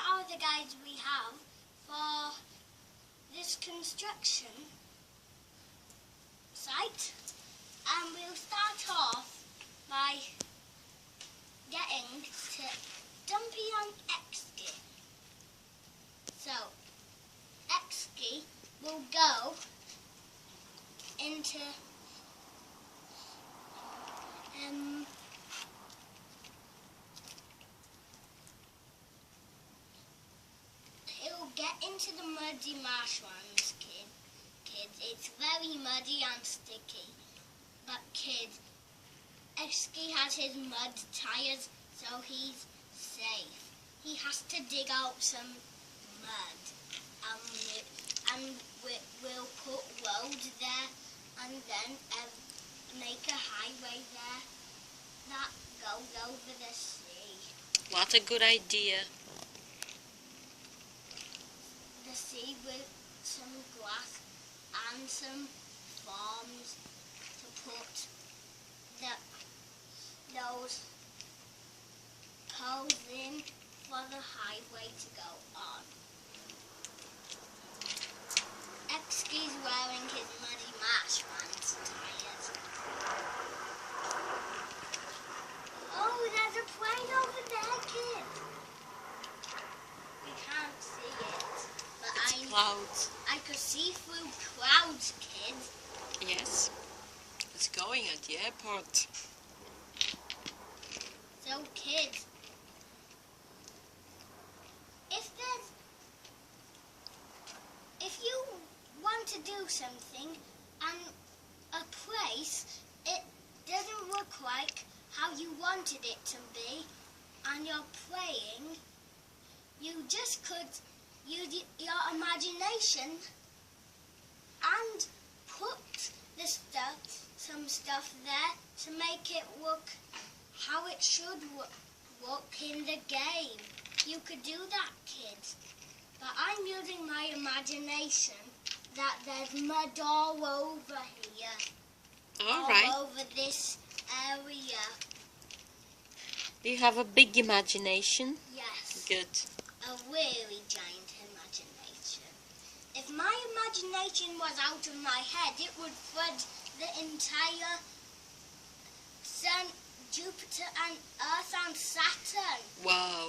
are the guides we have for this construction site, and we'll start off by getting to Dumpy and Exky. So, Exky will go into he'll get into the muddy marshlands, kids. It's very muddy and sticky. But kids, Exky has his mud tyres, so he's safe. He has to dig out some mud, and we'll put road there, and then make a highway there that goes over the sea. What a good idea. The sea with some grass and some farms to put those poles in for the highway to go on. Exky's wearing his muddy marshlands tyres. Oh, there's a plane over there, kid. We can't see it, but It's clouds. I could see through clouds, kid. Yes. It's going at the airport. So, kids, if you want to do something and a place, it doesn't look like how you wanted it to be, and you're playing, you just could use your imagination and put some stuff there to make it look how it should look in the game. You could do that, kids. But I'm using my imagination that there's mud all over here. All right. All over this area. You have a big imagination. Yes. Good. A really giant imagination. If my imagination was out of my head, it would flood the entire Sun, Jupiter and Earth and Saturn. Wow.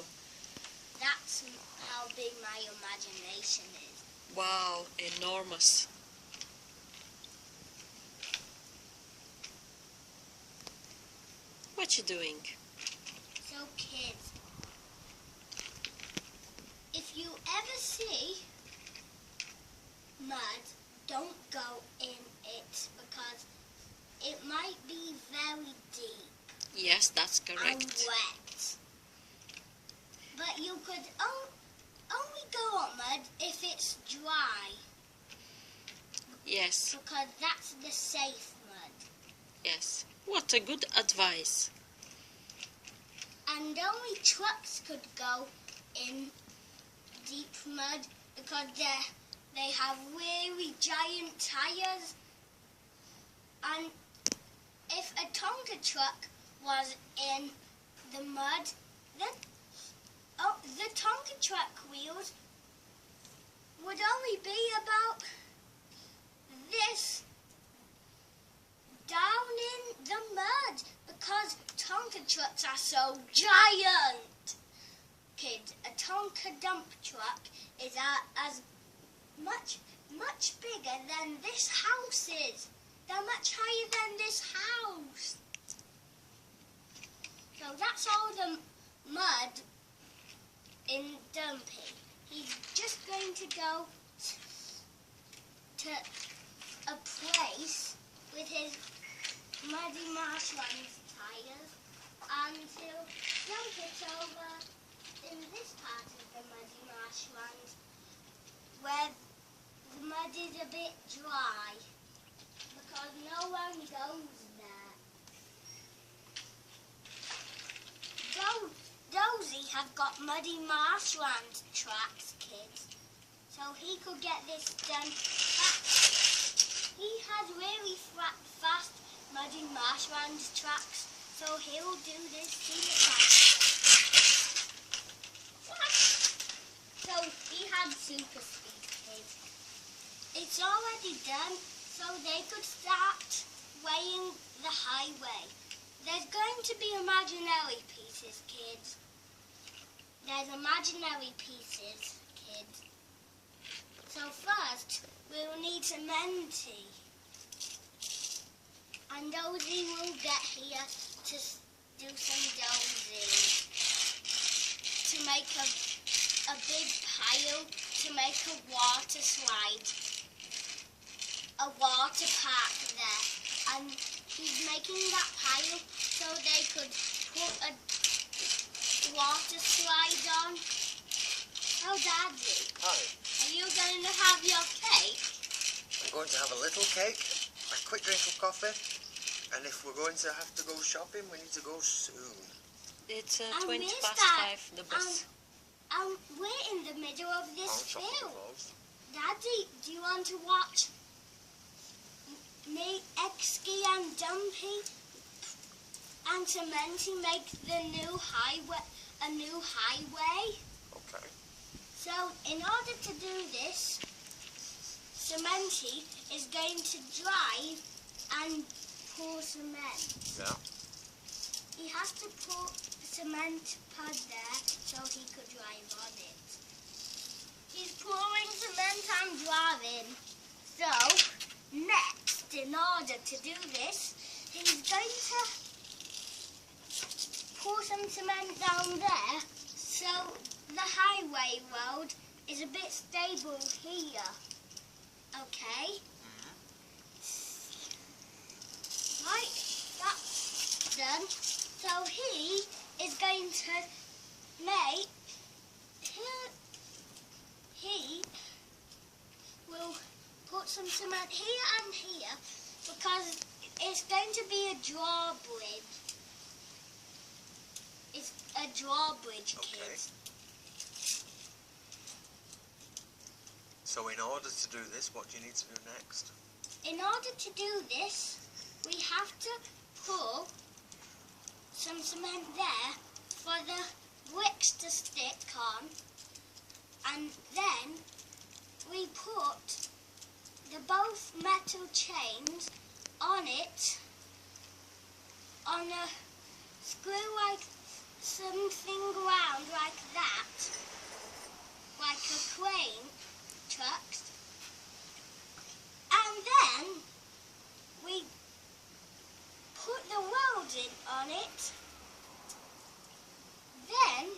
That's how big my imagination is. Wow, enormous. What you doing? So kids, if you ever see mud, don't go in it because it might be very deep. Yes, that's And correct. wet. But you could only go on mud if it's dry. Yes, Because that's the safe mud. yes. What a good advice. And only trucks could go in deep mud because they have really giant tires. And if a Tonka truck was in the mud, then the Tonka truck wheels would only be about this down in the mud because Tonka trucks are so giant. Kids, a Tonka dump truck is as much bigger than this house is. They're much higher than this house. So that's all the mud in Dumpy. He's just going to go to a place with his muddy marshlands tyres, and he'll dump it over in this part of the muddy marshlands where the mud is a bit dry because no one goes there. Dozy has got muddy marshland tracks, kids, so he could get this done fast. He has really fast muddy marshland tracks, so he'll do this super fast. nearly done, so they could start weighing the highway. There's going to be imaginary pieces, kids. There's imaginary pieces, kids. So first, we'll need cementy. And Dozy will get here to do some dozing. To make a big pile to make a water slide. A water park there. And he's making that pile so they could put a water slide on. Oh, Daddy. Hi. Are you going to have your cake? I'm going to have a little cake, a quick drink of coffee, and if we're going to have to go shopping, we need to go soon. It's And 20 where's past that? 5, the bus. We're in the middle of this On shopping field. clothes. Daddy, do you want to watch me, Exky and Dumpy and Cementy make the new highway, a new highway? Okay. So, in order to do this, Cementy is going to drive and pour cement. Yeah. He has to put cement pad there so he could drive on it. He's pouring cement and driving. So, next, in order to do this, he's going to pour some cement down there so the highway road is a bit stable here. Okay? Right, that's done. So he is going to make, he will put some cement here and here because it's going to be a drawbridge. It's a drawbridge, Okay. kids. So in order to do this, what do you need to do next? In order to do this, we have to pour some cement there for the bricks to stick on, and then we put the both metal chains on it on a screw like something round like that, like a crane truck, and then we put the welding on it. Then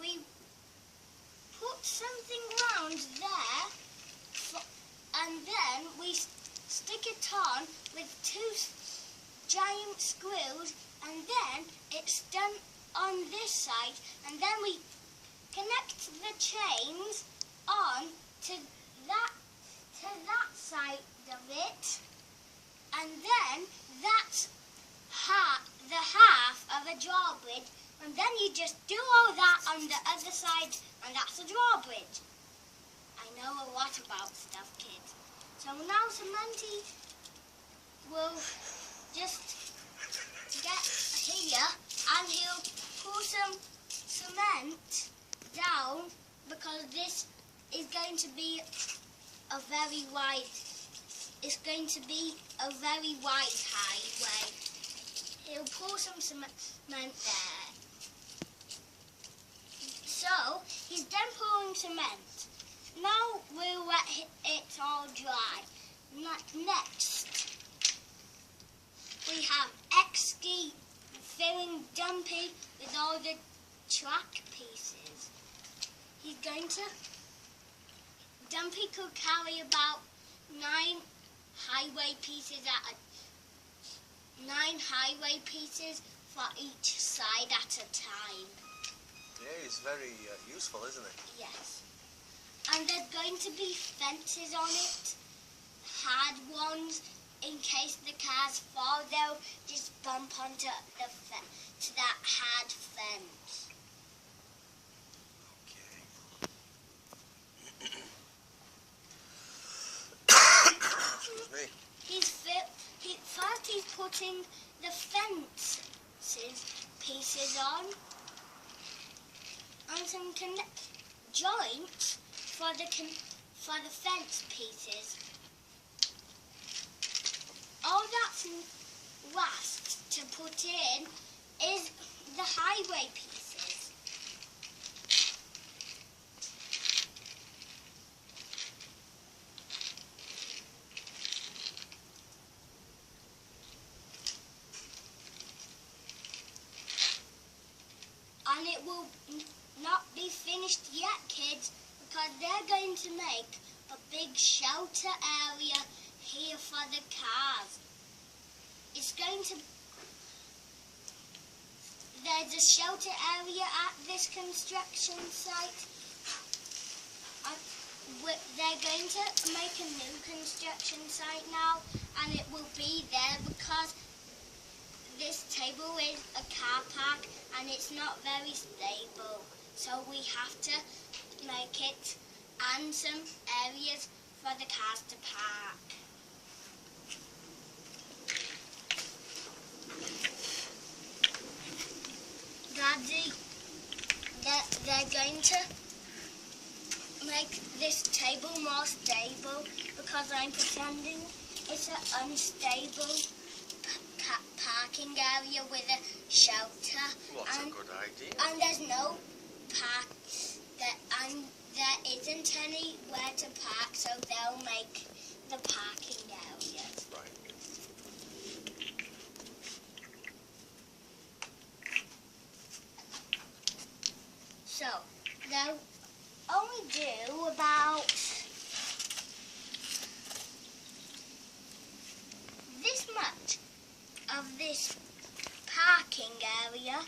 we put something round there, and then we stick it on with two giant screws, and then it's done on this side, and then we connect the chains on to that side of it, and then that's the half of a drawbridge, and then you just do all that on the other side, and that's a drawbridge. I know a lot about stuff, kids. So now Cementy will just get here, and he'll pour some cement down because this is going to be a very wide. It's going to be a very wide highway. He'll pour some cement there. So he's done pouring cement. Now we'll let it all dry. Next, we have Exky filling Dumpy with all the track pieces. He's going to. Dumpy could carry about 9 highway pieces for each side at a time. Yeah, it's very useful, isn't it? Yes. And there's going to be fences on it, hard ones, in case the cars fall, they'll just bump onto to that hard fence. Excuse me. First he's putting the fences pieces on and some joint for the fence pieces. All that's last to put in is the highway pieces. And it will not be finished yet, kids, because they're going to make a big shelter area here for the cars. It's going to... There's a shelter area at this construction site. They're going to make a new construction site now, and it will be there because this table is a car park and it's not very stable. So we have to make it and some areas for the cars to park. Daddy, they're going to make this table more stable because I'm pretending it's an unstable parking area with a shelter. What's a good idea? And there's no park and there isn't anywhere to park, so they'll make the parking area. Right. So they'll only do about this much of this parking area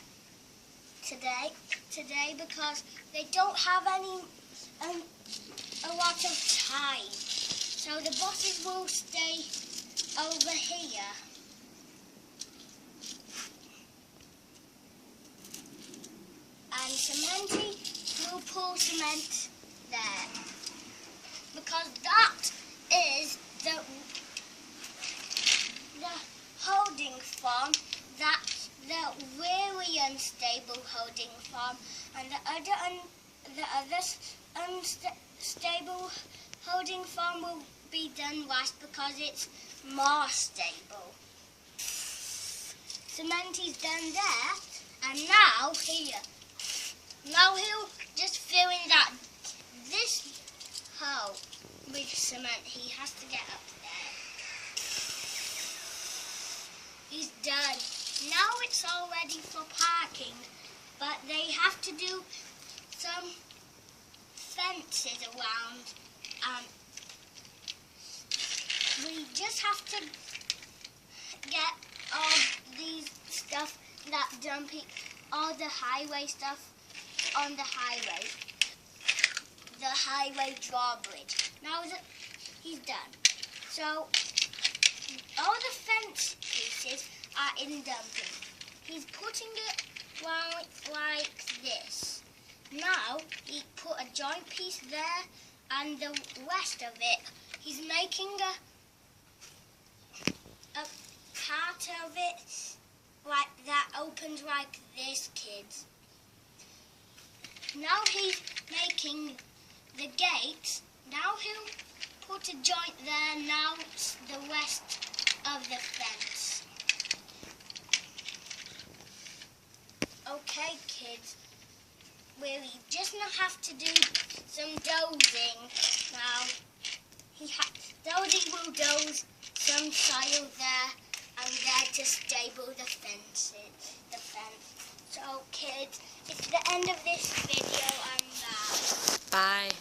today because they don't have a lot of time. So the buses will stay over here. And Cementy will pull cement there. Because that is the holding farm, that's the really unstable holding farm, and the other unstable holding farm will be done last because it's more stable. Cementy's done there, and now here. Now he'll just fill in this hole with cement. He has to get up there. He's done. Now it's all ready for parking, but they have to do some fences around. We just have to get all these stuff that dumping, all the highway stuff on the highway drawbridge. Now he's done. So all the fence pieces are in dumping. He's putting it like this. Now he put a joint piece there, and the rest of it, he's making a part of it like that opens like this, kids. Now he's making the gate. Now he'll put a joint there. Now the rest of the fence. Okay, kids. We just now have to do some dozing. Now, Dodie will doze some soil there and there to stable the fence. So, kids, it's the end of this video. I'm back. Bye.